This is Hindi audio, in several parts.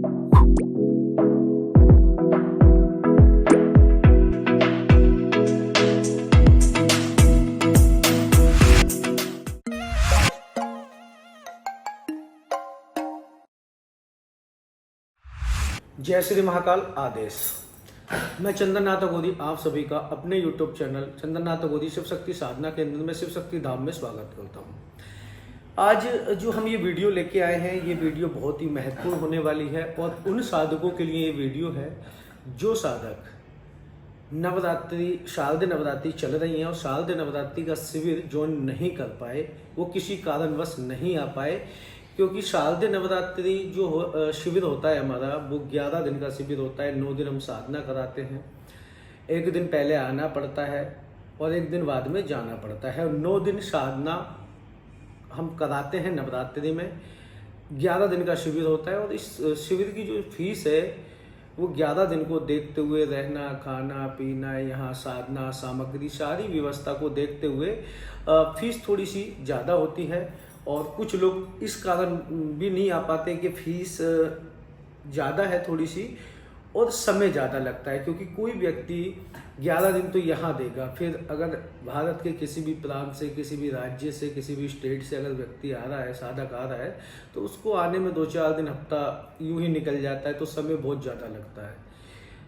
जय श्री महाकाल आदेश। मैं चंदन नाथ अघोरी आप सभी का अपने YouTube चैनल चंदन नाथ अघोरी शिव शक्ति साधना केंद्र में शिव शक्ति धाम में स्वागत करता हूं। आज जो हम ये वीडियो लेके आए हैं, ये वीडियो बहुत ही महत्वपूर्ण होने वाली है और उन साधकों के लिए ये वीडियो है जो साधक नवरात्रि शारदीय नवरात्रि चल रही हैं और शारदीय नवरात्रि का शिविर ज्वाइन नहीं कर पाए, वो किसी कारणवश नहीं आ पाए, क्योंकि शारदीय नवरात्रि जो शिविर होता है हमारा वो 11 दिन का शिविर होता है। 9 दिन हम साधना कराते हैं, एक दिन पहले आना पड़ता है और एक दिन बाद में जाना पड़ता है। और 9 दिन साधना हम कराते हैं नवरात्रि में, 11 दिन का शिविर होता है। और इस शिविर की जो फीस है वो 11 दिन को देखते हुए, रहना खाना पीना, यहाँ साधना सामग्री सारी व्यवस्था को देखते हुए फीस थोड़ी सी ज़्यादा होती है। और कुछ लोग इस कारण भी नहीं आ पाते कि फीस ज़्यादा है थोड़ी सी और समय ज़्यादा लगता है, क्योंकि कोई व्यक्ति 11 दिन तो यहाँ देगा, फिर अगर भारत के किसी भी प्रांत से, किसी भी राज्य से, किसी भी स्टेट से अगर व्यक्ति आ रहा है, साधक आ रहा है, तो उसको आने में 2-4 दिन हफ्ता यूं ही निकल जाता है, तो समय बहुत ज़्यादा लगता है।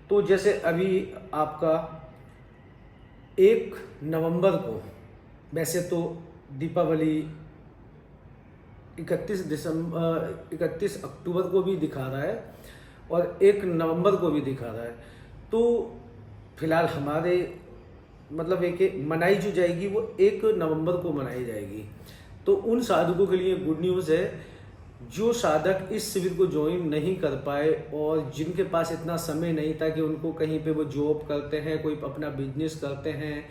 तो जैसे अभी आपका 1 नवंबर को, वैसे तो दीपावली 31 अक्टूबर को भी दिखा रहा है और 1 नवंबर को भी दिखा रहा है, तो फिलहाल हमारे मतलब एक मनाई जो जाएगी वो 1 नवंबर को मनाई जाएगी। तो उन साधकों के लिए गुड न्यूज़ है जो साधक इस शिविर को ज्वाइन नहीं कर पाए और जिनके पास इतना समय नहीं था कि उनको कहीं पे वो जॉब करते हैं, कोई अपना बिजनेस करते हैं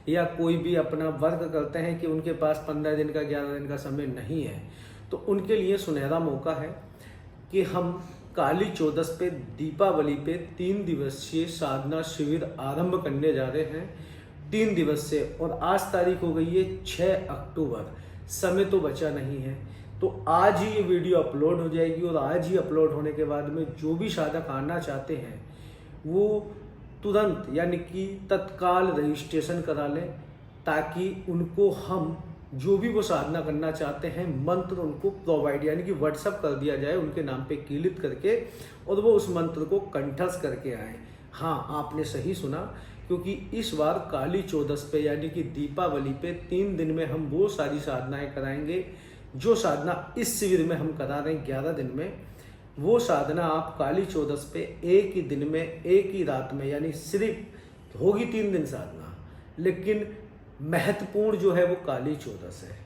या कोई भी अपना वर्क करते हैं, कि उनके पास 15 दिन का 11 दिन का समय नहीं है, तो उनके लिए सुनहरा मौका है कि हम काली चौदस पे, दीपावली पे 3 दिवसीय साधना शिविर आरंभ करने जा रहे हैं। 3 दिवस से, और आज तारीख हो गई है 6 अक्टूबर, समय तो बचा नहीं है। तो आज ही ये वीडियो अपलोड हो जाएगी और आज ही अपलोड होने के बाद में जो भी साधक आना चाहते हैं वो तुरंत यानी कि तत्काल रजिस्ट्रेशन करा लें, ताकि उनको हम जो भी वो साधना करना चाहते हैं मंत्र उनको प्रोवाइड यानी कि व्हाट्सअप कर दिया जाए उनके नाम पे कीलित करके, और वो उस मंत्र को कंठस्थ करके आए। हाँ, आपने सही सुना, क्योंकि इस बार काली चौदस पे यानी कि दीपावली पे 3 दिन में हम वो सारी साधनाएं कराएंगे जो साधना इस शिविर में हम करा रहे हैं 11 दिन में। वो साधना आप काली चौदस पे एक ही दिन में, एक ही रात में, यानी सिर्फ होगी 3 दिन साधना, लेकिन महत्वपूर्ण जो है वो काली चौदस है।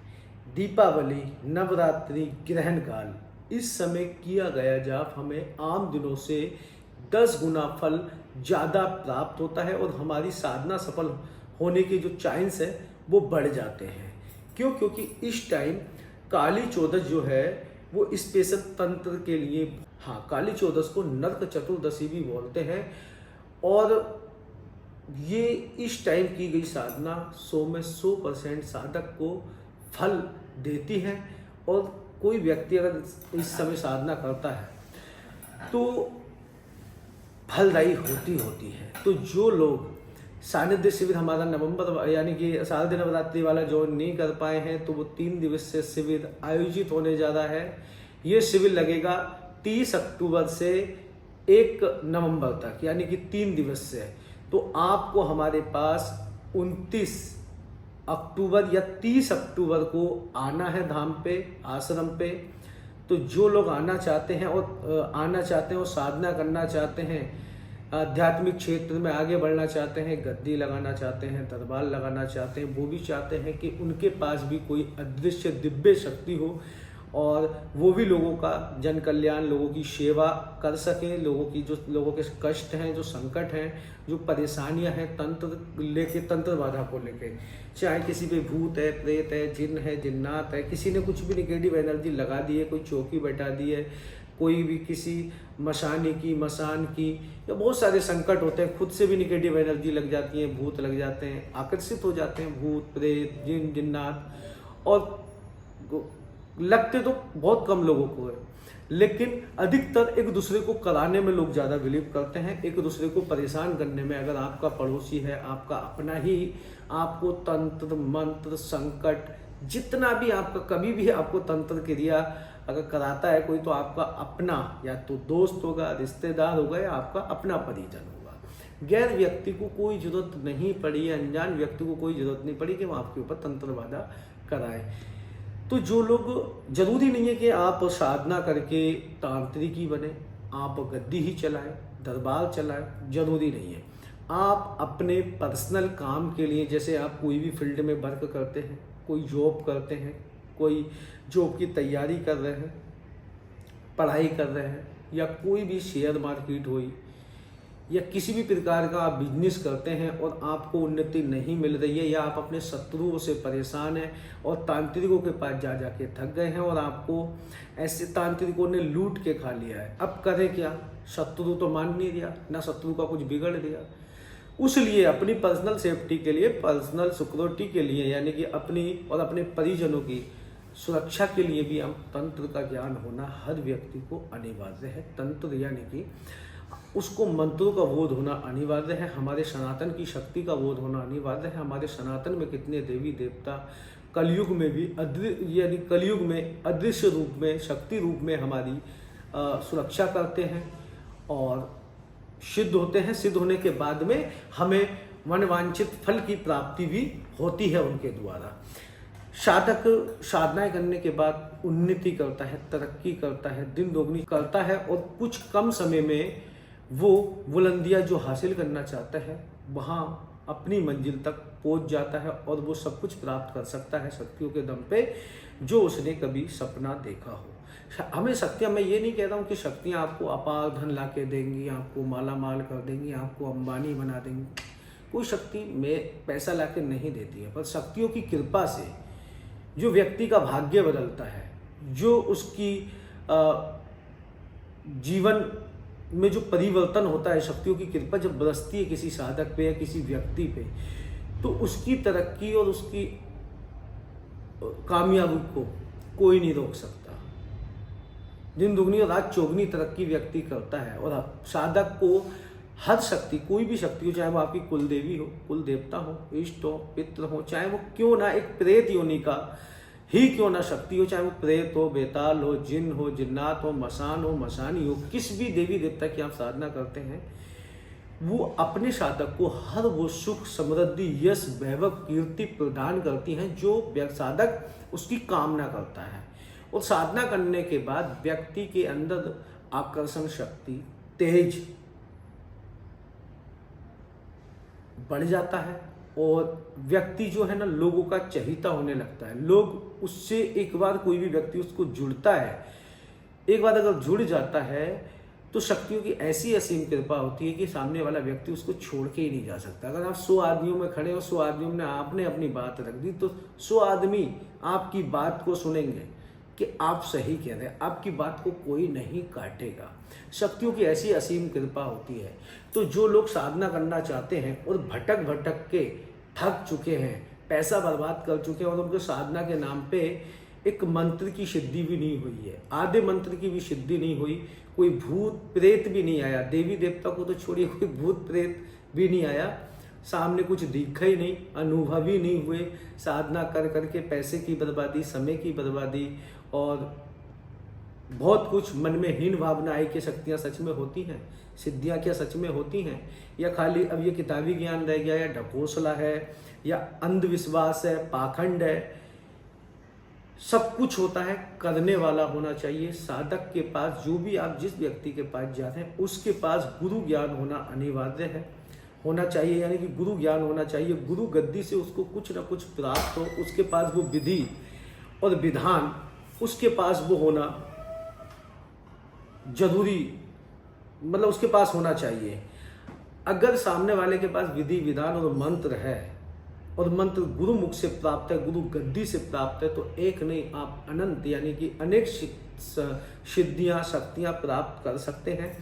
दीपावली, नवरात्रि, ग्रहण काल, इस समय किया गया जाप हमें आम दिनों से 10 गुना फल ज़्यादा प्राप्त होता है और हमारी साधना सफल होने की जो चांस है वो बढ़ जाते हैं। क्यों? क्योंकि इस टाइम काली चौदस जो है वो स्पेशल तंत्र के लिए, हाँ, काली चौदस को नरक चतुर्दशी भी बोलते हैं, और ये इस टाइम की गई साधना 100 में 100% साधक को फल देती है। और कोई व्यक्ति अगर इस समय साधना करता है तो फलदायी होती है। तो जो लोग सानिध्य शिविर हमारा नवंबर यानी कि शारदीय नवरात्रि वाला जो नहीं कर पाए हैं, तो वो 3 दिवसीय शिविर आयोजित होने जा रहा है। ये शिविर लगेगा 30 अक्टूबर से 1 नवंबर तक, यानी कि 3 दिवसीय। तो आपको हमारे पास 29 अक्टूबर या 30 अक्टूबर को आना है धाम पे, आश्रम पे। तो जो लोग आना चाहते हैं और साधना करना चाहते हैं, आध्यात्मिक क्षेत्र में आगे बढ़ना चाहते हैं, गद्दी लगाना चाहते हैं, दरबार लगाना चाहते हैं, वो भी चाहते हैं कि उनके पास भी कोई अदृश्य दिव्य शक्ति हो और वो भी लोगों का जन कल्याण, लोगों की सेवा कर सकें, लोगों के कष्ट हैं, जो संकट हैं, जो परेशानियां हैं, तंत्र बाधा को लेके, चाहे किसी पे भूत है, प्रेत है, जिन है, जिन्नात है, किसी ने कुछ भी निगेटिव एनर्जी लगा दी है, कोई चौकी बैठा दी है, कोई भी किसी मसान की, या बहुत सारे संकट होते हैं, खुद से भी निगेटिव एनर्जी लग जाती है, भूत लग जाते हैं, आकर्षित हो जाते हैं भूत प्रेत जिन्नात, और लगते तो बहुत कम लोगों को है, लेकिन अधिकतर एक दूसरे को कराने में लोग ज़्यादा बिलीव करते हैं, एक दूसरे को परेशान करने में। अगर आपका पड़ोसी है, आपका अपना ही आपको तंत्र मंत्र संकट जितना भी आपका कभी भी आपको तंत्र क्रिया अगर कराता है कोई, तो आपका अपना या तो दोस्त होगा, रिश्तेदार होगा, या आपका अपना परिजन होगा। गैर व्यक्ति को कोई जरूरत नहीं पड़ी, अनजान व्यक्ति को कोई जरूरत नहीं पड़ी कि वो आपके ऊपर तंत्र बाधा कराए। तो जो लोग, जरूरी नहीं है कि आप साधना करके तांत्रिक ही बने, आप गद्दी ही चलाएं, दरबार चलाएं, जरूरी नहीं है। आप अपने पर्सनल काम के लिए, जैसे आप कोई भी फील्ड में वर्क करते हैं, कोई जॉब करते हैं, कोई जॉब की तैयारी कर रहे हैं, पढ़ाई कर रहे हैं, या कोई भी शेयर मार्केट हुई, या किसी भी प्रकार का आप बिजनेस करते हैं और आपको उन्नति नहीं मिल रही है, या आप अपने शत्रुओं से परेशान हैं और तांत्रिकों के पास जा जाके थक गए हैं और आपको ऐसे तांत्रिकों ने लूट के खा लिया है। अब करें क्या? शत्रु तो मान नहीं दिया, ना शत्रु का कुछ बिगड़ दिया। उसलिए अपनी पर्सनल सेफ्टी के लिए, पर्सनल सिक्योरिटी के लिए, यानी कि अपनी और अपने परिजनों की सुरक्षा के लिए भी हम तंत्र का ज्ञान होना हर व्यक्ति को अनिवार्य है। तंत्र यानी कि उसको मंत्रों का बोध होना अनिवार्य है। हमारे सनातन की शक्ति का बोध होना अनिवार्य है। हमारे सनातन में कितने देवी देवता कलयुग में भी यानी कलयुग में अदृश्य रूप में, शक्ति रूप में हमारी सुरक्षा करते हैं और सिद्ध होते हैं। सिद्ध होने के बाद में हमें मनवांछित फल की प्राप्ति भी होती है उनके द्वारा। साधक साधनाएं करने के बाद उन्नति करता है, तरक्की करता है, दिन दोगुनी करता है और कुछ कम समय में वो बुलंदियां जो हासिल करना चाहता है वहाँ अपनी मंजिल तक पहुँच जाता है और वो सब कुछ प्राप्त कर सकता है शक्तियों के दम पे, जो उसने कभी सपना देखा हो। हमें शक्तियाँ, मैं ये नहीं कह रहा हूँ कि शक्तियाँ आपको अपार धन ला के देंगी, आपको माला माल कर देंगी, आपको अंबानी बना देंगी। कोई शक्ति में पैसा ला के नहीं देती है, पर शक्तियों की कृपा से जो व्यक्ति का भाग्य बदलता है, जो उसकी जीवन में जो परिवर्तन होता है, शक्तियों की कृपा जब बरसती है किसी साधक पे या किसी व्यक्ति पे, तो उसकी तरक्की और उसकी कामयाबी को कोई नहीं रोक सकता। दिन दुगनी और रात चौगनी तरक्की व्यक्ति करता है। और साधक को हर शक्ति, कोई भी शक्ति हो, चाहे वो आपकी कुल देवी हो, कुल देवता हो, इष्ट हो, पितृ हो, चाहे वो क्यों ना एक प्रेत योनि का ही क्यों ना शक्ति हो, चाहे वो प्रेत हो, बेताल हो, जिन हो, जिन्नात हो, मशानी हो, किस भी देवी देवता की आप साधना करते हैं, वो अपने साधक को हर वो सुख, समृद्धि, यश, वैभव, कीर्ति प्रदान करती हैं जो साधक उसकी कामना करता है। और साधना करने के बाद व्यक्ति के अंदर आकर्षण शक्ति, तेज बढ़ जाता है और व्यक्ति जो है ना, लोगों का चहेता होने लगता है। लोग उससे, एक बार कोई भी व्यक्ति उसको जुड़ता है, एक बार अगर जुड़ जाता है तो शक्तियों की ऐसी असीम कृपा होती है कि सामने वाला व्यक्ति उसको छोड़ के ही नहीं जा सकता। अगर आप 100 आदमियों में खड़े हो, 100 आदमियों में आपने अपनी बात रख दी, तो 100 आदमी आपकी बात को सुनेंगे कि आप सही कह रहे हैं, आपकी बात को कोई नहीं काटेगा। शक्तियों की ऐसी असीम कृपा होती है। तो जो लोग साधना करना चाहते हैं और भटक भटक के थक चुके हैं, पैसा बर्बाद कर चुके हैं और उनको साधना के नाम पे एक मंत्र की सिद्धि भी नहीं हुई है, आधे मंत्र की भी सिद्धि नहीं हुई, कोई भूत प्रेत भी नहीं आया, देवी देवता को तो छोड़िए, कोई भूत प्रेत भी नहीं आया, सामने कुछ दिखा ही नहीं, अनुभव ही नहीं हुए, साधना कर करके पैसे की बर्बादी, समय की बर्बादी और बहुत कुछ मन में हीन भावना आई कि शक्तियाँ सच में होती हैं, सिद्धियाँ क्या सच में होती हैं, या खाली अब ये किताबी ज्ञान रह गया, या ढकोसला है, या अंधविश्वास है, पाखंड है। सब कुछ होता है, करने वाला होना चाहिए। साधक के पास, जो भी आप जिस व्यक्ति के पास जाते हैं उसके पास गुरु ज्ञान होना अनिवार्य है, होना चाहिए, यानी कि गुरु ज्ञान होना चाहिए। गुरु गद्दी से उसको कुछ ना कुछ प्राप्त हो, उसके पास वो विधि और विधान उसके पास वो होना जरूरी, मतलब उसके पास होना चाहिए। अगर सामने वाले के पास विधि विधान और मंत्र है और मंत्र गुरु मुख से प्राप्त है, गुरु गद्दी से प्राप्त है, तो एक नहीं आप अनंत यानी कि अनेक सिद्धियां, शक्तियां प्राप्त कर सकते हैं।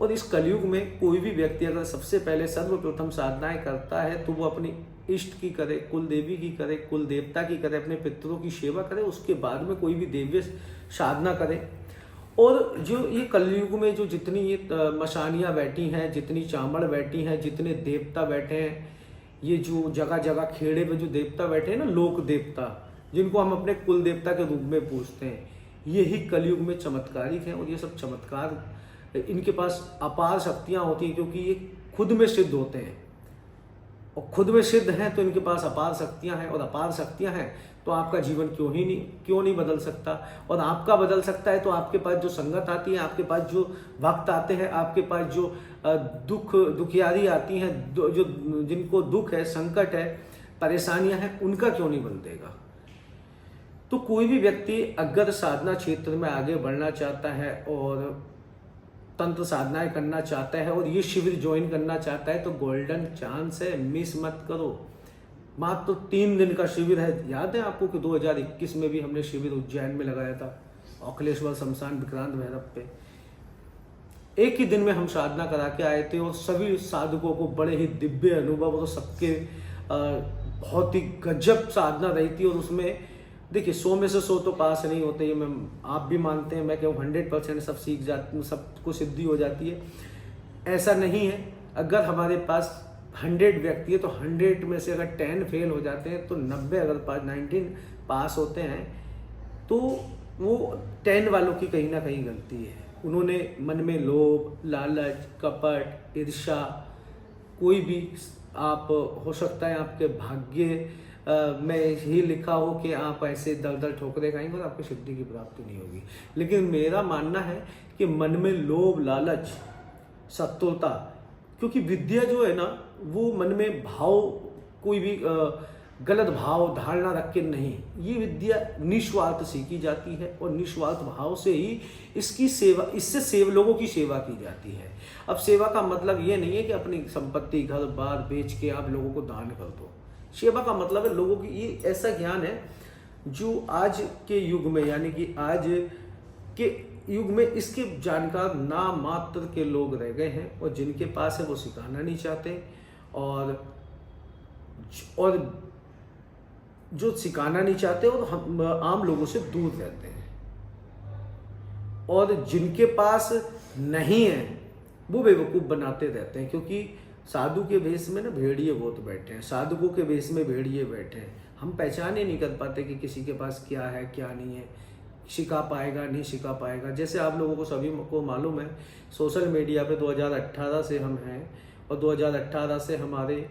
और इस कलयुग में कोई भी व्यक्ति अगर सबसे पहले सर्वप्रथम साधनाएं करता है तो वो अपनी इष्ट की करे, कुल देवी की करे, कुल देवता की करे, अपने पितरों की सेवा करे, उसके बाद में कोई भी देव्य साधना करे। और जो ये कलयुग में जो जितनी ये मशानियाँ बैठी हैं, जितनी चामड़ बैठी हैं, जितने देवता बैठे हैं, ये जो जगह जगह खेड़े में जो देवता बैठे हैं ना, लोक देवता, जिनको हम अपने कुल देवता के रूप में पूजते हैं, यही कलयुग में चमत्कारिक हैं। और ये सब चमत्कार, इनके पास अपार शक्तियाँ होती हैं, क्योंकि ये खुद में सिद्ध होते हैं, और खुद में सिद्ध हैं तो इनके पास अपार शक्तियाँ हैं, और अपार शक्तियाँ हैं तो आपका जीवन क्यों नहीं बदल सकता। और आपका बदल सकता है तो आपके पास जो संगत आती है, आपके पास जो भक्त आते हैं, आपके पास जो दुखियारी आती हैं, जो जिनको दुख है, संकट है, परेशानियां हैं, उनका क्यों नहीं बदलेगा। तो कोई भी व्यक्ति अगर साधना क्षेत्र में आगे बढ़ना चाहता है और तंत्र साधनाएं करना चाहता है और ये शिविर ज्वाइन करना चाहता है, तो गोल्डन चांस है, मिस मत करो। मात्र 3 दिन का शिविर है। याद है आपको कि 2021 में भी हमने शिविर उज्जैन में लगाया था, अखिलेश्वर शमशान विक्रांत भैरव पे। एक ही दिन में हम साधना करा के आए थे, और सभी साधकों को बड़े ही दिव्य अनुभव, और सबके बहुत ही गजब साधना रही थी। और उसमें देखिए 100 में से 100 तो पास नहीं होते, ये मैं आप भी मानते हैं, मैं कहूँ 100% सब सीख जाते, सबको सिद्धि हो जाती है, ऐसा नहीं है। अगर हमारे पास 100 व्यक्ति है तो 100 में से अगर 10 फेल हो जाते हैं तो 90 अगर 19 पास होते हैं, तो वो 10 वालों की कहीं ना कहीं गलती है। उन्होंने मन में लोभ, लालच, कपट, ईर्ष्या, कोई भी आप हो सकता है आपके भाग्य में ही लिखा हो कि आप ऐसे दर दर ठोकरे खाएंगे और आपको सिद्धि की प्राप्ति नहीं होगी। लेकिन मेरा मानना है कि मन में लोभ, लालच, शत्रुता, क्योंकि विद्या जो है ना, वो मन में भाव, कोई भी गलत भाव धारणा रख के नहीं, ये विद्या निस्वार्थ सीखी जाती है, और निस्वार्थ भाव से ही इसकी सेवा, इससे लोगों की सेवा की जाती है। अब सेवा का मतलब ये नहीं है कि अपनी संपत्ति, घर बार बेच के आप लोगों को दान कर दो। सेवा का मतलब है लोगों की, ये ऐसा ज्ञान है जो आज के युग में, यानी कि आज के युग में इसके जानकार ना मात्र के लोग रह गए हैं, और जिनके पास है वो सिखाना नहीं चाहते, और जो सिखाना नहीं चाहते और हम आम लोगों से दूर रहते हैं, और जिनके पास नहीं है वो बेवकूफ़ बनाते रहते हैं। क्योंकि साधु के वेश में ना भेड़िए बहुत बैठे हैं, साधुओं के वेश में भेड़िए बैठे हैं। हम पहचान ही नहीं कर पाते कि किसी के पास क्या है क्या नहीं है, सिखा पाएगा नहीं सिखा पाएगा। जैसे आप लोगों को सभी को मालूम है, सोशल मीडिया पे 2018 से हम हैं, और 2018 से हमारे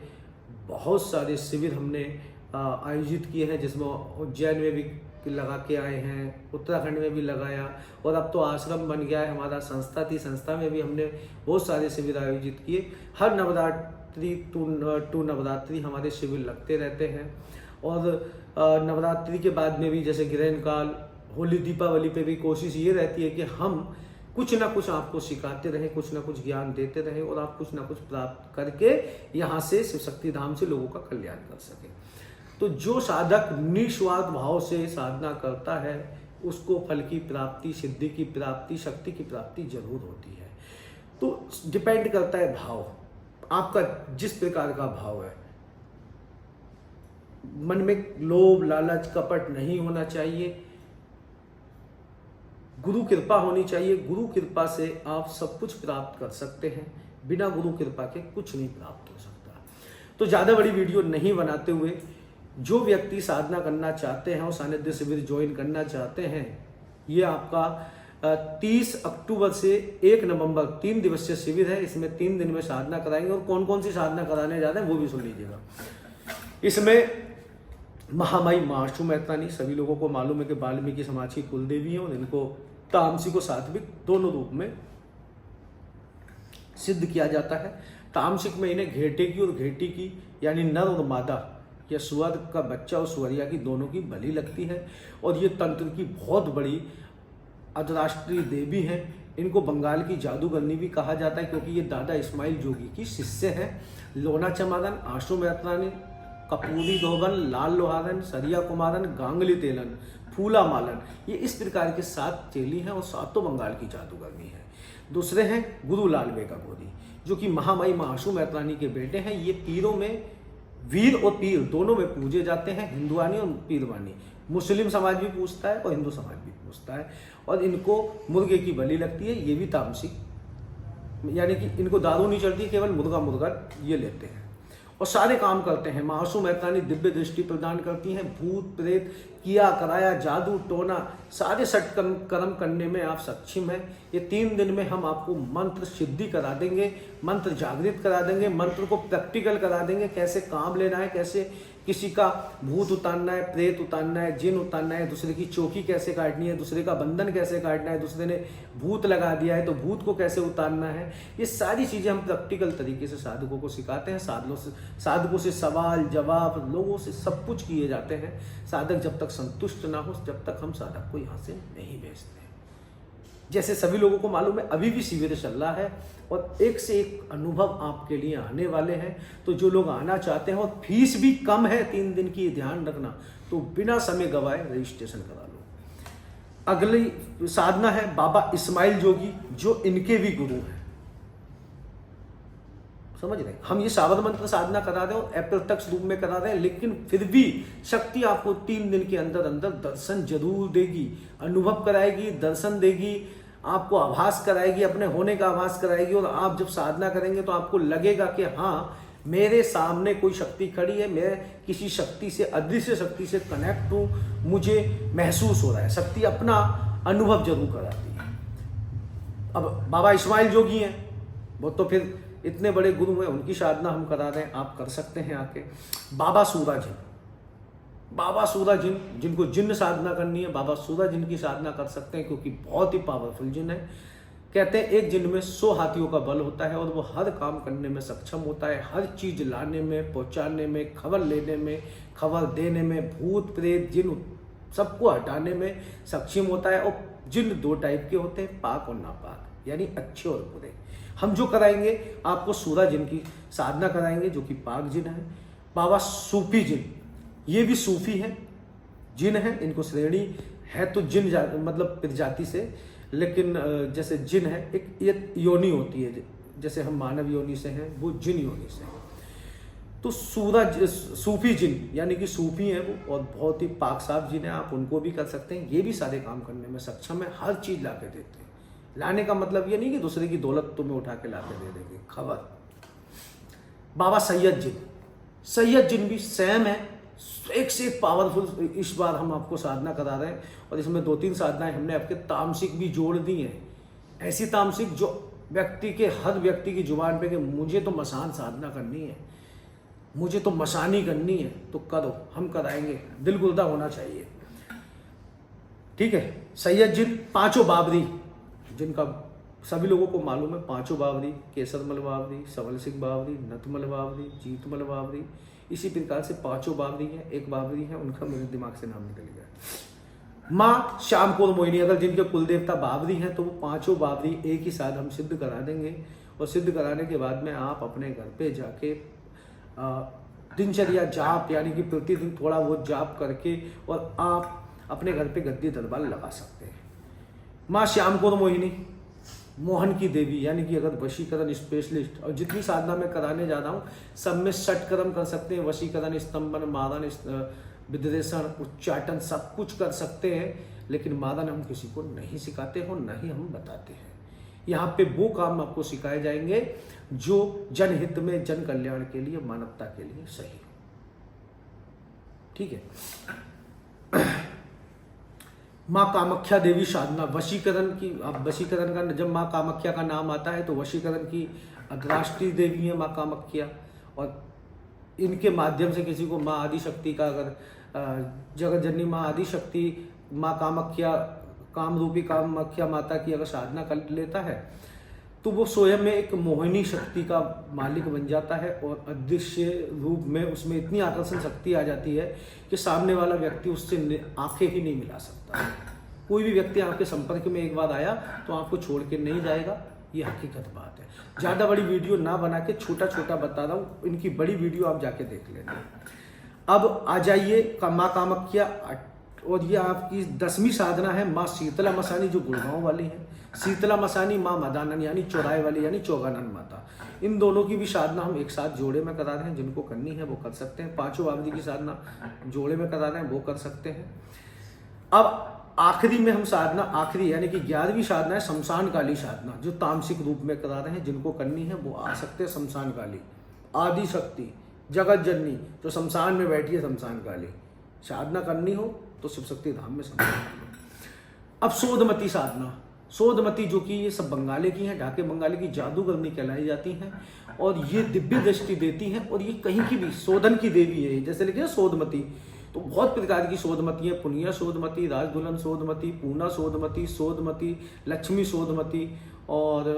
बहुत सारे शिविर हमने आयोजित किए हैं, जिसमें उज्जैन में भी लगा के आए हैं, उत्तराखंड में भी लगाया, और अब तो आश्रम बन गया है हमारा, संस्था थी, संस्था में भी हमने बहुत सारे शिविर आयोजित किए। हर नवरात्रि टू नवरात्रि हमारे शिविर लगते रहते हैं, और नवरात्रि के बाद में भी, जैसे ग्रहण काल, होली, दीपावली पे भी कोशिश ये रहती है कि हम कुछ ना कुछ आपको सिखाते रहें, कुछ ना कुछ ज्ञान देते रहें, और आप कुछ ना कुछ प्राप्त करके यहाँ से शिव शक्ति धाम से लोगों का कल्याण कर सकें। तो जो साधक निस्वार्थ भाव से साधना करता है, उसको फल की प्राप्ति, सिद्धि की प्राप्ति, शक्ति की प्राप्ति जरूर होती है। तो डिपेंड करता है भाव, आपका जिस प्रकार का भाव है। मन में लोभ, लालच, कपट नहीं होना चाहिए, गुरु कृपा होनी चाहिए। गुरु कृपा से आप सब कुछ प्राप्त कर सकते हैं, बिना गुरु कृपा के कुछ नहीं प्राप्त हो सकता। तो ज़्यादा बड़ी वीडियो नहीं बनाते हुए, जो व्यक्ति साधना करना चाहते हैं और सानिध्य शिविर ज्वाइन करना चाहते हैं, ये आपका 30 अक्टूबर से 1 नवंबर 3 दिवसीय शिविर है। इसमें 3 दिन में साधना कराएंगे, और कौन कौन सी साधना कराने जा रहे हैं वो भी सुन लीजिएगा। इसमें महामाई मां आशु मैत्रानी, सभी लोगों को मालूम है कि वाल्मीकि समाज की कुलदेवी है, और इनको तामसिक और सात्विक दोनों रूप में सिद्ध किया जाता है। तामसिक में इन्हें घेटे की और घेटी की, यानी नर और मादा, या सुअर का बच्चा और सुअरिया की, दोनों की बलि लगती है। और ये तंत्र की बहुत बड़ी अंतर्राष्ट्रीय देवी हैं। इनको बंगाल की जादूगरनी भी कहा जाता है, क्योंकि ये दादा इस्माइल जोगी की शिष्य हैं। लोना चमारन, आशु मैत्रानी, कपूरी धोबन, लाल लोहारन, सरिया कुमारन, गांगली तेलन, फूला मालन, ये इस प्रकार के 7 चेली हैं, और 7 बंगाल की जादूगरनी है। दूसरे हैं गुरु लाल बेगागोरी, जो कि महामाई मां आशु मैत्रानी के बेटे हैं। ये पीरों में, वीर और पीर दोनों में पूजे जाते हैं, हिंदुआनी और पीरवानी। मुस्लिम समाज भी पूजता है और हिंदू समाज भी पूजता है। और इनको मुर्गे की बलि लगती है, ये भी तामसिक, यानी कि इनको दारू नहीं चढ़ती, केवल मुर्गा ये लेते हैं और सारे काम करते हैं। महासु मैत्रानी दिव्य दृष्टि प्रदान करती हैं। भूत प्रेत, किया कराया, जादू टोना, सारे कर्म करने में आप सक्षम हैं। ये 3 दिन में हम आपको मंत्र सिद्धि करा देंगे, मंत्र जागृत करा देंगे, मंत्र को प्रैक्टिकल करा देंगे, कैसे काम लेना है, कैसे किसी का भूत उतारना है, प्रेत उतारना है, जिन उतारना है, दूसरे की चौकी कैसे काटनी है, दूसरे का बंधन कैसे काटना है, दूसरे ने भूत लगा दिया है तो भूत को कैसे उतारना है। ये सारी चीज़ें हम प्रैक्टिकल तरीके से साधकों को सिखाते हैं। साधकों से सवाल जवाब, लोगों से सब कुछ किए जाते हैं। साधक जब तक संतुष्ट ना हो, जब तक हम साधक को यहाँ से नहीं भेजते। जैसे सभी लोगों को मालूम है, अभी भी शिविर चल रहा है और एक से एक अनुभव आपके लिए आने वाले हैं। तो जो लोग आना चाहते हैं और फीस भी कम है 3 दिन की, ध्यान रखना, तो बिना समय गवाए रजिस्ट्रेशन करा लो। अगली साधना है बाबा इस्माइल जोगी, जो इनके भी गुरु हैं। समझ रहे हैं, हम ये सावन मंत्र साधना करा रहे हैं और अप्रत्यक्ष रूप में करा रहे हैं, लेकिन फिर भी शक्ति आपको 3 दिन के अंदर अंदर दर्शन जरूर देगी, अनुभव कराएगी, दर्शन देगी, आपको आभास कराएगी, अपने होने का आभास कराएगी। और आप जब साधना करेंगे तो आपको लगेगा कि हाँ, मेरे सामने कोई शक्ति खड़ी है, मैं किसी शक्ति से, अदृश्य शक्ति से कनेक्ट हूँ, मुझे महसूस हो रहा है। शक्ति अपना अनुभव जरूर कराती है। अब बाबा इस्माइल जोगी हैं, वो तो फिर इतने बड़े गुरु हैं, उनकी साधना हम करा रहे हैं, आप कर सकते हैं आके। बाबा सूरा जिन, जिनको जिन्न साधना करनी है, बाबा सूरा जिन की साधना कर सकते हैं, क्योंकि बहुत ही पावरफुल जिन है। कहते हैं एक जिन में 100 हाथियों का बल होता है और वो हर काम करने में सक्षम होता है, हर चीज लाने में, पहुंचाने में, खबर लेने में, खबर देने में, भूत प्रेत जिन सबको हटाने में सक्षम होता है। और जिन 2 टाइप के होते हैं, पाक और नापाक, यानी अच्छे और बुरे। हम जो कराएंगे आपको सूरा जिन की साधना कराएंगे, जो कि पाक जिन है। बाबा सूफी जिन, ये भी सूफी है, जिन है, इनको श्रेणी है तो जिन मतलब प्रजाति से, लेकिन जैसे जिन है एक योनि होती है, जैसे हम मानव योनि से हैं, वो जिन योनि से हैं। तो सूफी जिन यानी कि सूफी हैं वो, और बहुत ही पाक साफ जिन है, आप उनको भी कर सकते हैं। ये भी सारे काम करने में सक्षम है, हर चीज ला के देते हैं। लाने का मतलब ये नहीं कि दूसरे की दौलत तुम्हें उठा के ला के दे देंगे, खबर। बाबा सैयद जिन भी सेम है, एक से एक पावरफुल। इस बार हम आपको साधना करा रहे हैं और इसमें 2-3 साधनाएं हमने आपके तामसिक भी जोड़ दी हैं। ऐसी तामसिक जो हर व्यक्ति की जुबान पे कि मुझे तो मसान साधना करनी है, मुझे तो मसानी करनी है, तो करो, हम कराएंगे, दिल गुर्दा होना चाहिए। ठीक है। सैयद जिन 5 बाबरी, जिनका सभी लोगों को मालूम है, 5 बावरी, केसरमल बावरी, सवल सिंह बावरी, नतमल बावरी, जीतमल बावरी, इसी प्रकार से 5 बावरी है। एक बावरी है, उनका मेरे दिमाग से नाम निकल गया। माँ श्यामपुर मोहिनी, अगर जिनके कुल देवता बावरी हैं तो वो 5 बावरी एक ही साथ हम सिद्ध करा देंगे। और सिद्ध कराने के बाद में आप अपने घर पे जाके दिनचर्या जाप, यानी कि प्रतिदिन थोड़ा बहुत जाप करके और आप अपने घर पे गद्दी दरबार लगा सकते हैं। माँ श्यामपुर मोहिनी, मोहन की देवी, यानी कि अगर वशीकरण स्पेशलिस्ट, और जितनी साधना मैं कराने जा रहा हूँ सब में षटकर्म कर सकते हैं, वशीकरण, स्तंभन, मारन, विद्रेषण, उच्चाटन, सब कुछ कर सकते हैं। लेकिन मारन हम किसी को नहीं सिखाते हो, न ही हम बताते हैं। यहाँ पे वो काम आपको सिखाए जाएंगे जो जनहित में, जन कल्याण के लिए, मानवता के लिए सही हो। ठीक है। माँ कामाख्या देवी साधना, वशीकरण की। अब वशीकरण का जब माँ कामाख्या का नाम आता है तो वशीकरण की राष्ट्रीय देवी है माँ कामाख्या, और इनके माध्यम से किसी को माँ आदिशक्ति का, अगर जगत जननी माँ आदिशक्ति, माँ कामाख्या, काम रूपी कामाख्या माता की अगर साधना कर लेता है तो वो स्वयं में एक मोहिनी शक्ति का मालिक बन जाता है और अदृश्य रूप में उसमें इतनी आकर्षण शक्ति आ जाती है कि सामने वाला व्यक्ति उससे आंखें ही नहीं मिला सकता। कोई भी व्यक्ति आपके संपर्क में एक बार आया तो आपको छोड़ के नहीं जाएगा, ये हकीकत बात है। ज़्यादा बड़ी वीडियो ना बना के छोटा छोटा बता रहा हूँ, इनकी बड़ी वीडियो आप जाके देख लेना। अब आ जाइए माँ कामाख्या, और ये आपकी 10वीं साधना है माँ शीतला मसानी, जो गुड़गांव वाली है। शीतला मसानी, माँ मदानन यानी चौराहे वाली, यानी चौगानन माता। इन दोनों की भी साधना हम एक साथ जोड़े में करा रहे हैं, जिनको करनी है वो कर सकते हैं। 5 बावरी की साधना जोड़े में करा रहे हैं, वो कर सकते हैं। अब आखिरी में हम साधना, आखिरी यानी कि 11वीं साधना है शमशान काली साधना, जो तामसिक रूप में करा रहे हैं। जिनको करनी है वो आ सकते हैं। शमशान काली आदि शक्ति जगत जननी जो शमशान में बैठी है, शमशान काली साधना करनी हो तो शिव शक्ति धाम में साधना कर लो। अब शोधमती साधना, शोधमती जो कि ये सब बंगाली की हैं, ढाके बंगाली की जादूगरनी कहलाई जाती हैं और ये दिव्य दृष्टि देती हैं और ये कहीं की भी शोधन की देवी है। जैसे लिखे ना शोधमती, तो बहुत प्रकार की शोधमती है। पुनिया शोधमती, राजदुल्हन शोधमती, पूना शोधमती, शोधमती, लक्ष्मी शोधमती और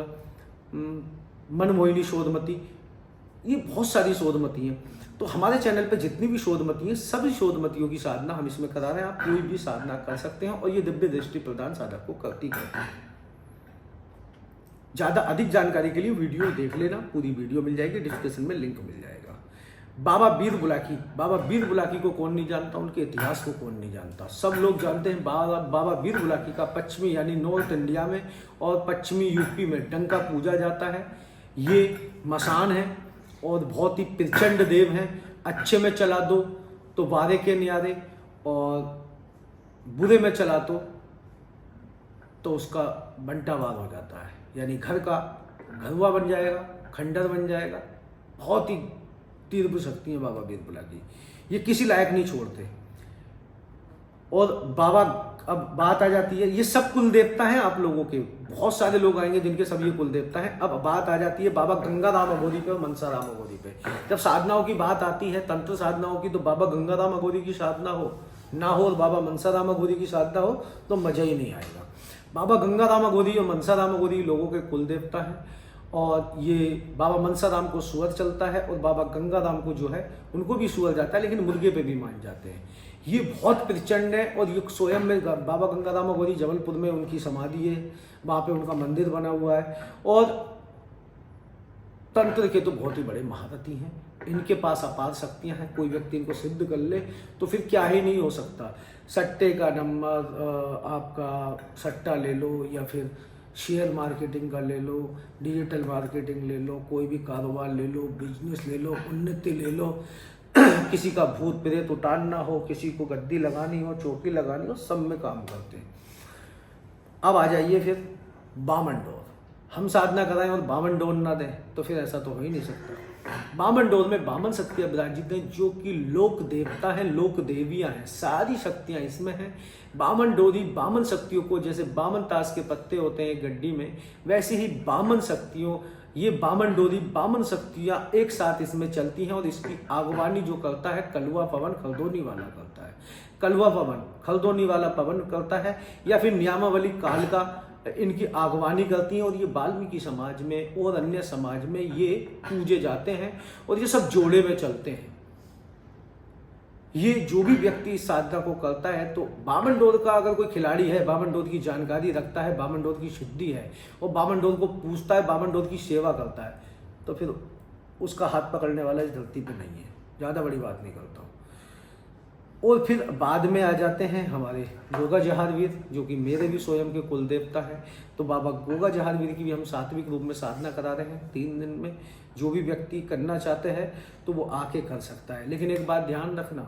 मनमोहिनी शोधमती, ये बहुत सारी शोधमती हैं। तो हमारे चैनल पे जितनी भी शोधमती हैं, सभी शोधमतियों की साधना हम इसमें करा रहे हैं। आप कोई भी साधना कर सकते हैं और ये दिव्य दृष्टि प्रदान साधक को करती है। ज़्यादा अधिक जानकारी के लिए वीडियो देख लेना, पूरी वीडियो मिल जाएगी, डिस्क्रिप्शन में लिंक मिल जाएगा। बाबा वीर बुलाकी, बाबा वीर बुलाकी को कौन नहीं जानता, उनके इतिहास को कौन नहीं जानता, सब लोग जानते हैं। बाबा वीर बुलाकी का पश्चिमी यानी नॉर्थ इंडिया में और पश्चिमी यूपी में डंका पूजा जाता है। ये मसान है और बहुत ही प्रचंड देव हैं। अच्छे में चला दो तो बारे के न्यारे और बुरे में चला दो तो उसका बंटावार हो जाता है, यानी घर का घरुआ बन जाएगा, खंडर बन जाएगा। बहुत ही तीव्र शक्ति है बाबा वीर बुलाकी, ये किसी लायक नहीं छोड़ते। और बाबा, अब बात आ जाती है, ये सब कुल देवता हैं आप लोगों के, बहुत सारे लोग आएंगे जिनके सब ये कुल देवता हैं। अब बात आ जाती है बाबा गंगाराम अघोरी पे और मनसा राम अघोरी पे। जब साधनाओं की बात आती है, तंत्र साधनाओं की, तो बाबा गंगाराम अघोरी की साधना हो ना हो और बाबा मनसा राम अघोरी की साधना हो तो मजा ही नहीं आएगा। बाबा गंगाराम अघोरी और मनसा राम अघोरी लोगों के कुल देवता हैं और ये बाबा मनसा राम को सूअर चलता है और बाबा गंगाराम को जो है उनको भी सूअर जाता है, लेकिन मुर्गे पे भी मान जाते हैं। ये बहुत प्रचंड है और ये स्वयं में बाबा गंगाराम अघोरी जबलपुर में उनकी समाधि है, वहाँ पे उनका मंदिर बना हुआ है और तंत्र के तो बहुत ही बड़े महारथी हैं। इनके पास अपार शक्तियां हैं। कोई व्यक्ति इनको सिद्ध कर ले तो फिर क्या ही नहीं हो सकता। सट्टे का नंबर, आपका सट्टा ले लो या फिर शेयर मार्केटिंग का ले लो, डिजिटल मार्केटिंग ले लो, कोई भी कारोबार ले लो, बिजनेस ले लो, उन्नति ले लो, किसी का भूत प्रेत उतारना हो, किसी को गद्दी लगानी हो, चौकी लगानी हो, सब में काम करते हैं। अब आ जाइए फिर बामन डोर। हम साधना कराएं और बामन डोर ना दें तो फिर ऐसा तो हो ही नहीं सकता। बामन डोर में बामन शक्तियाँ विराजित हैं जो कि लोक देवता हैं, लोक देवियाँ हैं, सारी शक्तियाँ इसमें हैं। बामन डोरी बामन शक्तियों को, जैसे बामन ताश के पत्ते होते हैं गड्डी में, वैसे ही बामन शक्तियों, ये बामन डोरी बामन शक्तियाँ एक साथ इसमें चलती हैं और इसकी आगवानी जो करता है कलवा पवन खलदोनी वाला करता है। कलवा पवन खलदोनी वाला पवन करता है या फिर नियामावली काल का इनकी आगवानी करती हैं और ये वाल्मीकि समाज में और अन्य समाज में ये पूजे जाते हैं और ये सब जोड़े में चलते हैं। ये जो भी व्यक्ति इस साधना को करता है तो बामन डोर का अगर कोई खिलाड़ी है, बामन डोर की जानकारी रखता है, बामन डोर की सिद्धि है और बामन डोर को पूजता है, बामन डोर की सेवा करता है, तो फिर उसका हाथ पकड़ने वाला इस धरती पे नहीं है। ज़्यादा बड़ी बात नहीं करता हूँ। और फिर बाद में आ जाते हैं हमारे गोगा जहारवीर, जो कि मेरे भी स्वयं के कुल देवता है। तो बाबा गोगा जहारवीर की भी हम सात्विक रूप में साधना करा रहे हैं 3 दिन में। जो भी व्यक्ति करना चाहते हैं तो वो आके कर सकता है, लेकिन एक बात ध्यान रखना,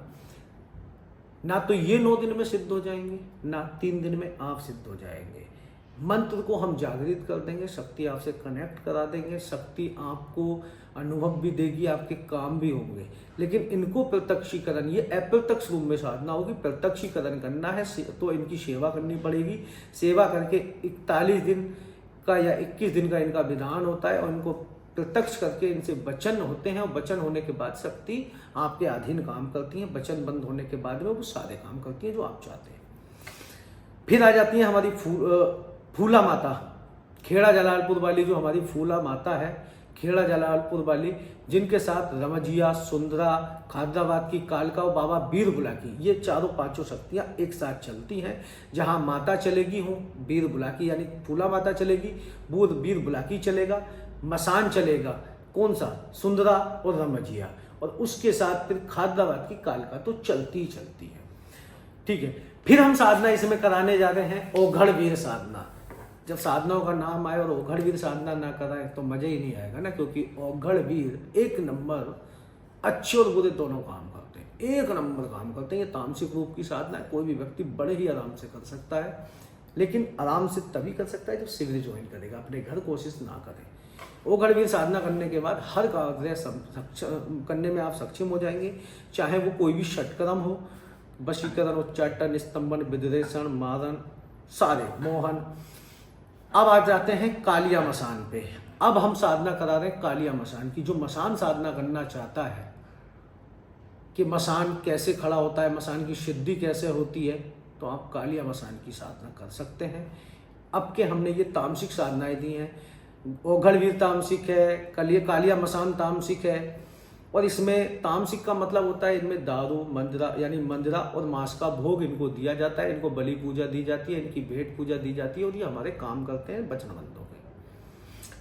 ना तो ये 9 दिन में सिद्ध हो जाएंगे, ना 3 दिन में आप सिद्ध हो जाएंगे। मंत्र को हम जागृत कर देंगे, शक्ति आपसे कनेक्ट करा देंगे, शक्ति आपको अनुभव भी देगी, आपके काम भी होंगे। लेकिन इनको प्रत्यक्षीकरण, ये अप्रत्यक्ष रूप में साधना होगी, प्रत्यक्षीकरण करना है तो इनकी सेवा करनी पड़ेगी। सेवा करके 41 दिन का या 21 दिन का इनका विधान होता है और इनको प्रत्यक्ष करके इनसे वचन होते हैं और वचन होने के बाद शक्ति आपके अधीन काम करती है। वचन बंद होने के बाद में वो सारे काम करती है जो आप चाहते हैं। फिर आ जाती है हमारी फूला माता, खेड़ा जलालपुर वाली, जो हमारी फूला माता है, खेड़ा जलालपुर वाली, जिनके साथ रमजिया, सुंदरा, खादराबाद की कालका और बाबा वीर बुलाकी, ये चारों 5 शक्तियाँ एक साथ चलती हैं। जहाँ माता चलेगी हो वीर बुलाकी यानी फूला माता चलेगी, बुध वीर बुलाकी चलेगा, मसान चलेगा कौन सा, सुंदरा और रमजिया, और उसके साथ फिर खादराबाद की कालका तो चलती ही चलती है। ठीक है, फिर हम साधना इसमें कराने जा रहे हैं ओघड़ वीर साधना। जब साधनाओं का नाम आए और ओघड़ वीर साधना ना कराए तो मजा ही नहीं आएगा ना, क्योंकि ओघड़ वीर 1 नंबर अच्छे और बुरे दोनों काम करते हैं, एक नंबर काम करते हैं। ये तामसिक रूप की साधना है, कोई भी व्यक्ति बड़े ही आराम से कर सकता है, लेकिन आराम से तभी कर सकता है जब शिविर ज्वाइन करेगा। अपने घर कोशिश ना करें। ओघड़वीर साधना करने के बाद हर कार्य करने में आप सक्षम हो जाएंगे, चाहे वो कोई भी षटकर्म हो, वशीकरण, उच्चाटन, स्तंभन, विद्वेषण, मारण, सारे मोहन। अब आ जाते हैं कालिया मसान पे। अब हम साधना करा रहे हैं कालिया मसान की। जो मसान साधना करना चाहता है कि मसान कैसे खड़ा होता है, मसान की सिद्धि कैसे होती है, तो आप कालिया मसान की साधना कर सकते हैं। अब के हमने ये तामसिक साधनाएं दी हैं। ओघड़वीर तामसिक है, कालिया मसान तामसिक है, और इसमें तामसिक का मतलब होता है इनमें दारू, मंजरा यानी मंजरा और मांस का भोग इनको दिया जाता है, इनको बलि पूजा दी जाती है, इनकी भेंट पूजा दी जाती है, और ये हमारे काम करते हैं वचनबंधों के।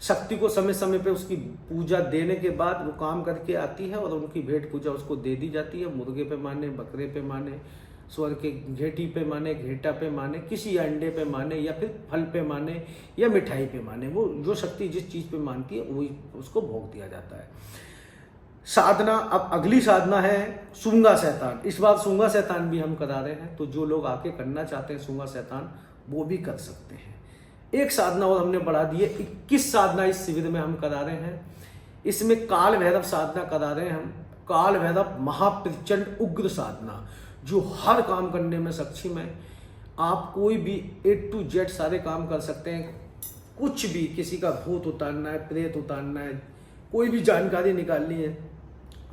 शक्ति को समय समय पे उसकी पूजा देने के बाद वो काम करके आती है और उनकी भेंट पूजा उसको दे दी जाती है। मुर्गे पे माने, बकरे पे माने, स्वर के घेटी पे माने, घेटा पे माने, किसी अंडे पे माने, या फिर फल पे माने, या मिठाई पे माने, वो जो शक्ति जिस चीज पे मानती है वही उसको भोग दिया जाता है। साधना, अब अगली साधना है सूंगा शैतान। इस बार सूंगा शैतान भी हम करा रहे हैं, तो जो लोग आके करना चाहते हैं सूंगा शैतान, वो भी कर सकते हैं। एक साधना और हमने बढ़ा दी है, 21 साधना इस शिविर में हम करा रहे हैं। इसमें काल भैरव साधना करा रहे हैं हम। काल भैरव महाप्रचंड उग्र साधना, जो हर काम करने में सक्षम है। आप कोई भी A to Z सारे काम कर सकते हैं। कुछ भी, किसी का भूत उतारना है, प्रेत उतारना है, कोई भी जानकारी निकालनी है,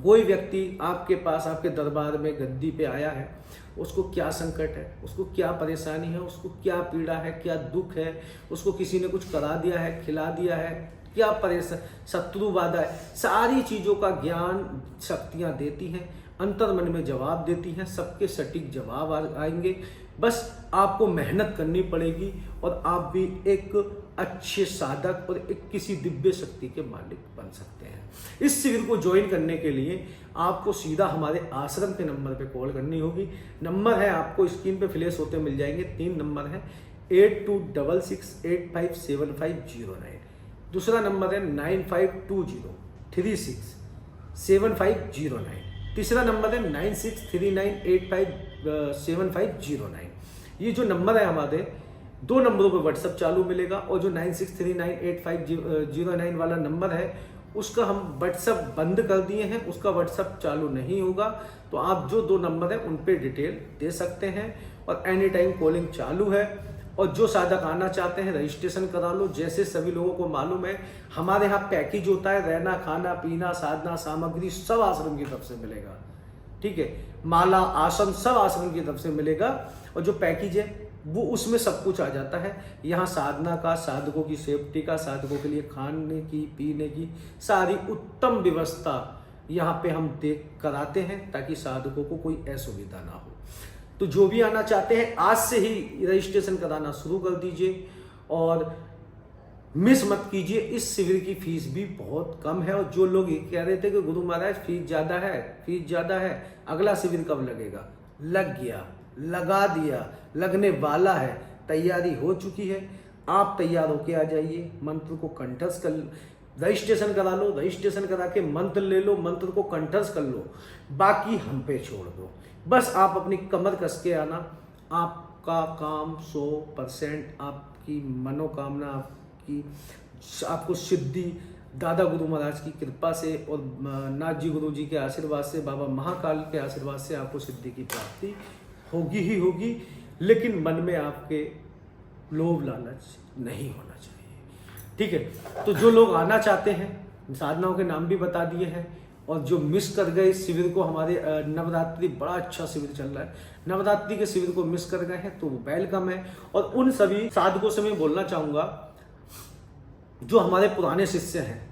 कोई व्यक्ति आपके पास, आपके दरबार में गद्दी पे आया है, उसको क्या संकट है, उसको क्या परेशानी है, उसको क्या पीड़ा है, क्या दुख है, उसको किसी ने कुछ करा दिया है, खिला दिया है, क्या परेशान, शत्रु बाधा है, सारी चीज़ों का ज्ञान शक्तियाँ देती हैं, अंतर मन में जवाब देती हैं, सबके सटीक जवाब आएंगे। बस आपको मेहनत करनी पड़ेगी और आप भी एक अच्छे साधक और एक किसी दिव्य शक्ति के मालिक बन सकते हैं। इस शिविर को ज्वाइन करने के लिए आपको सीधा हमारे आश्रम के नंबर पे कॉल करनी होगी। नंबर है, आपको स्क्रीन पे फ्लैश होते मिल जाएंगे, 3 नंबर है, 8266857509। दूसरा नंबर है 9520367509। तीसरा नंबर है 9639857509। ये जो नंबर है हमारे, 2 नंबरों पर व्हाट्सएप चालू मिलेगा, और जो 9639857509 वाला नंबर है उसका हम व्हाट्सएप बंद कर दिए हैं, उसका व्हाट्सएप चालू नहीं होगा। तो आप जो 2 नंबर है उन पे डिटेल दे सकते हैं, और एनी टाइम कॉलिंग चालू है। और जो साधक आना चाहते हैं रजिस्ट्रेशन करा लो। जैसे सभी लोगों को मालूम है, हमारे यहाँ पैकेज होता है, रहना, खाना, पीना, साधना सामग्री सब आश्रम की तरफ से मिलेगा। ठीक है, माला, आसन सब आश्रम की तरफ से मिलेगा, और जो पैकेज है वो उसमें सब कुछ आ जाता है। यहाँ साधना का, साधकों की सेफ्टी का, साधकों के लिए खाने की, पीने की सारी उत्तम व्यवस्था यहाँ पे हम देख कराते हैं, ताकि साधकों को कोई असुविधा ना हो। तो जो भी आना चाहते हैं आज से ही रजिस्ट्रेशन कराना शुरू कर दीजिए, और मिस मत कीजिए। इस शिविर की फीस भी बहुत कम है, और जो लोग ये कह रहे थे कि गुरु महाराज फीस ज़्यादा है, अगला शिविर कब लगेगा, लग गया, लगा दिया, लगने वाला है, तैयारी हो चुकी है। आप तैयार होके आ जाइए, मंत्र को कंठस्थ कर, रजिस्ट्रेशन करा लो, रजिस्ट्रेशन करा के मंत्र ले लो, मंत्र को कंठस्थ कर लो, बाकी हम पे छोड़ दो। बस आप अपनी कमर कस के आना, आपका काम 100%, आपकी मनोकामना, आपको सिद्धि दादा गुरु महाराज की कृपा से और नाथ जी गुरु जी के आशीर्वाद से, बाबा महाकाल के आशीर्वाद से आपको सिद्धि की प्राप्ति होगी ही होगी। लेकिन मन में आपके लोभ लालच नहीं होना चाहिए। ठीक है, तो जो लोग आना चाहते हैं, साधनाओं के नाम भी बता दिए हैं, और जो मिस कर गए इस शिविर को, हमारे नवरात्रि बड़ा अच्छा शिविर चल रहा है, नवरात्रि के शिविर को मिस कर गए हैं तो वेलकम है। और उन सभी साधकों से मैं बोलना चाहूँगा जो हमारे पुराने शिष्य हैं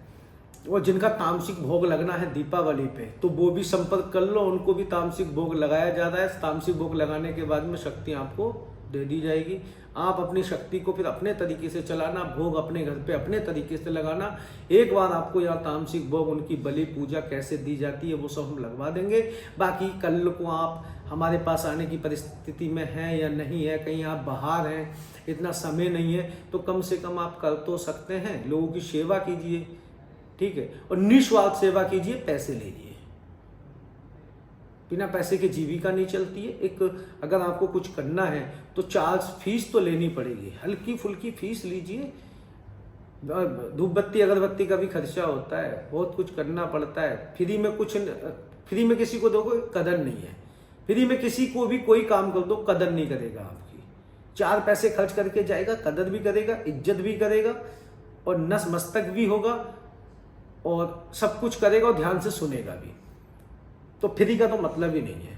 और जिनका तामसिक भोग लगना है दीपावली पे, तो वो भी संपर्क कर लो, उनको भी तामसिक भोग लगाया जा रहा है। तामसिक भोग लगाने के बाद में शक्ति आपको दे दी जाएगी। आप अपनी शक्ति को फिर अपने तरीके से चलाना, भोग अपने घर पे अपने तरीके से लगाना। एक बार आपको यहाँ तामसिक भोग, उनकी बलि पूजा कैसे दी जाती है वो सब हम लगवा देंगे। बाकी कल को आप हमारे पास आने की परिस्थिति में हैं या नहीं है, कहीं आप बाहर हैं, इतना समय नहीं है, तो कम से कम आप कर तो सकते हैं, लोगों की सेवा कीजिए। ठीक है, और निस्वार्थ सेवा कीजिए, पैसे लीजिए। बिना पैसे के जीविका नहीं चलती है। एक अगर आपको कुछ करना है तो चार्ज फीस तो लेनी पड़ेगी, हल्की फुल्की फीस लीजिए। धूप बत्ती अगरबत्ती का भी खर्चा होता है, बहुत कुछ करना पड़ता है। फ्री में किसी को दोगे कदर नहीं है। फ्री में किसी को भी कोई काम कर दो कदर नहीं करेगा आपकी। 4 पैसे खर्च करके जाएगा, कदर भी करेगा, इज्जत भी करेगा और नस मस्तक भी होगा और सब कुछ करेगा और ध्यान से सुनेगा भी। तो फ्री का तो मतलब ही नहीं है,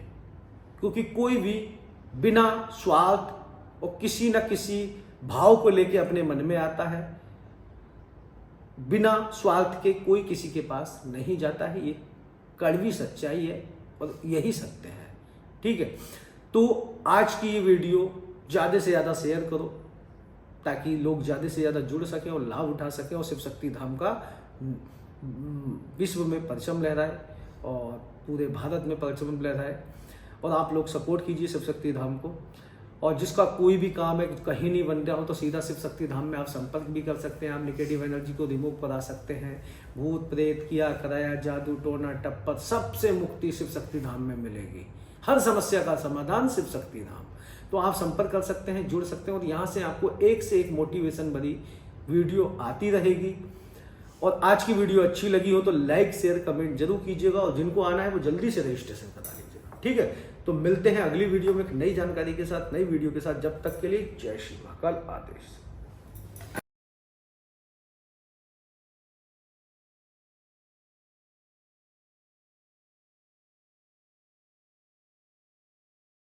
क्योंकि कोई भी बिना स्वार्थ और किसी न किसी भाव को लेके अपने मन में आता है। बिना स्वार्थ के कोई किसी के पास नहीं जाता है, ये कड़वी सच्चाई है और यही सत्य है। ठीक है, तो आज की ये वीडियो ज़्यादा से ज़्यादा शेयर करो ताकि लोग ज़्यादा से ज़्यादा जुड़ सकें और लाभ उठा सकें और शिव शक्ति धाम का विश्व में परचम लहराए और पूरे भारत में परचम लहराए। और आप लोग सपोर्ट कीजिए शिव शक्ति धाम को। और जिसका कोई भी काम है कहीं नहीं बन रहा हो तो सीधा शिव शक्ति धाम में आप संपर्क भी कर सकते हैं। आप नेगेटिव एनर्जी को रिमूव करा सकते हैं। भूत प्रेत, किया कराया, जादू टोना टप्पा, सबसे मुक्ति शिव शक्ति धाम में मिलेगी। हर समस्या का समाधान शिव शक्ति धाम। तो आप संपर्क कर सकते हैं, जुड़ सकते हैं और यहाँ से आपको एक से एक मोटिवेशन भरी वीडियो आती रहेगी। और आज की वीडियो अच्छी लगी हो तो लाइक शेयर कमेंट जरूर कीजिएगा और जिनको आना है वो जल्दी से रजिस्ट्रेशन करा लीजिएगा। ठीक है, तो मिलते हैं अगली वीडियो में एक नई जानकारी के साथ, नई वीडियो के साथ। जब तक के लिए जय श्री महाकाल। आदेश।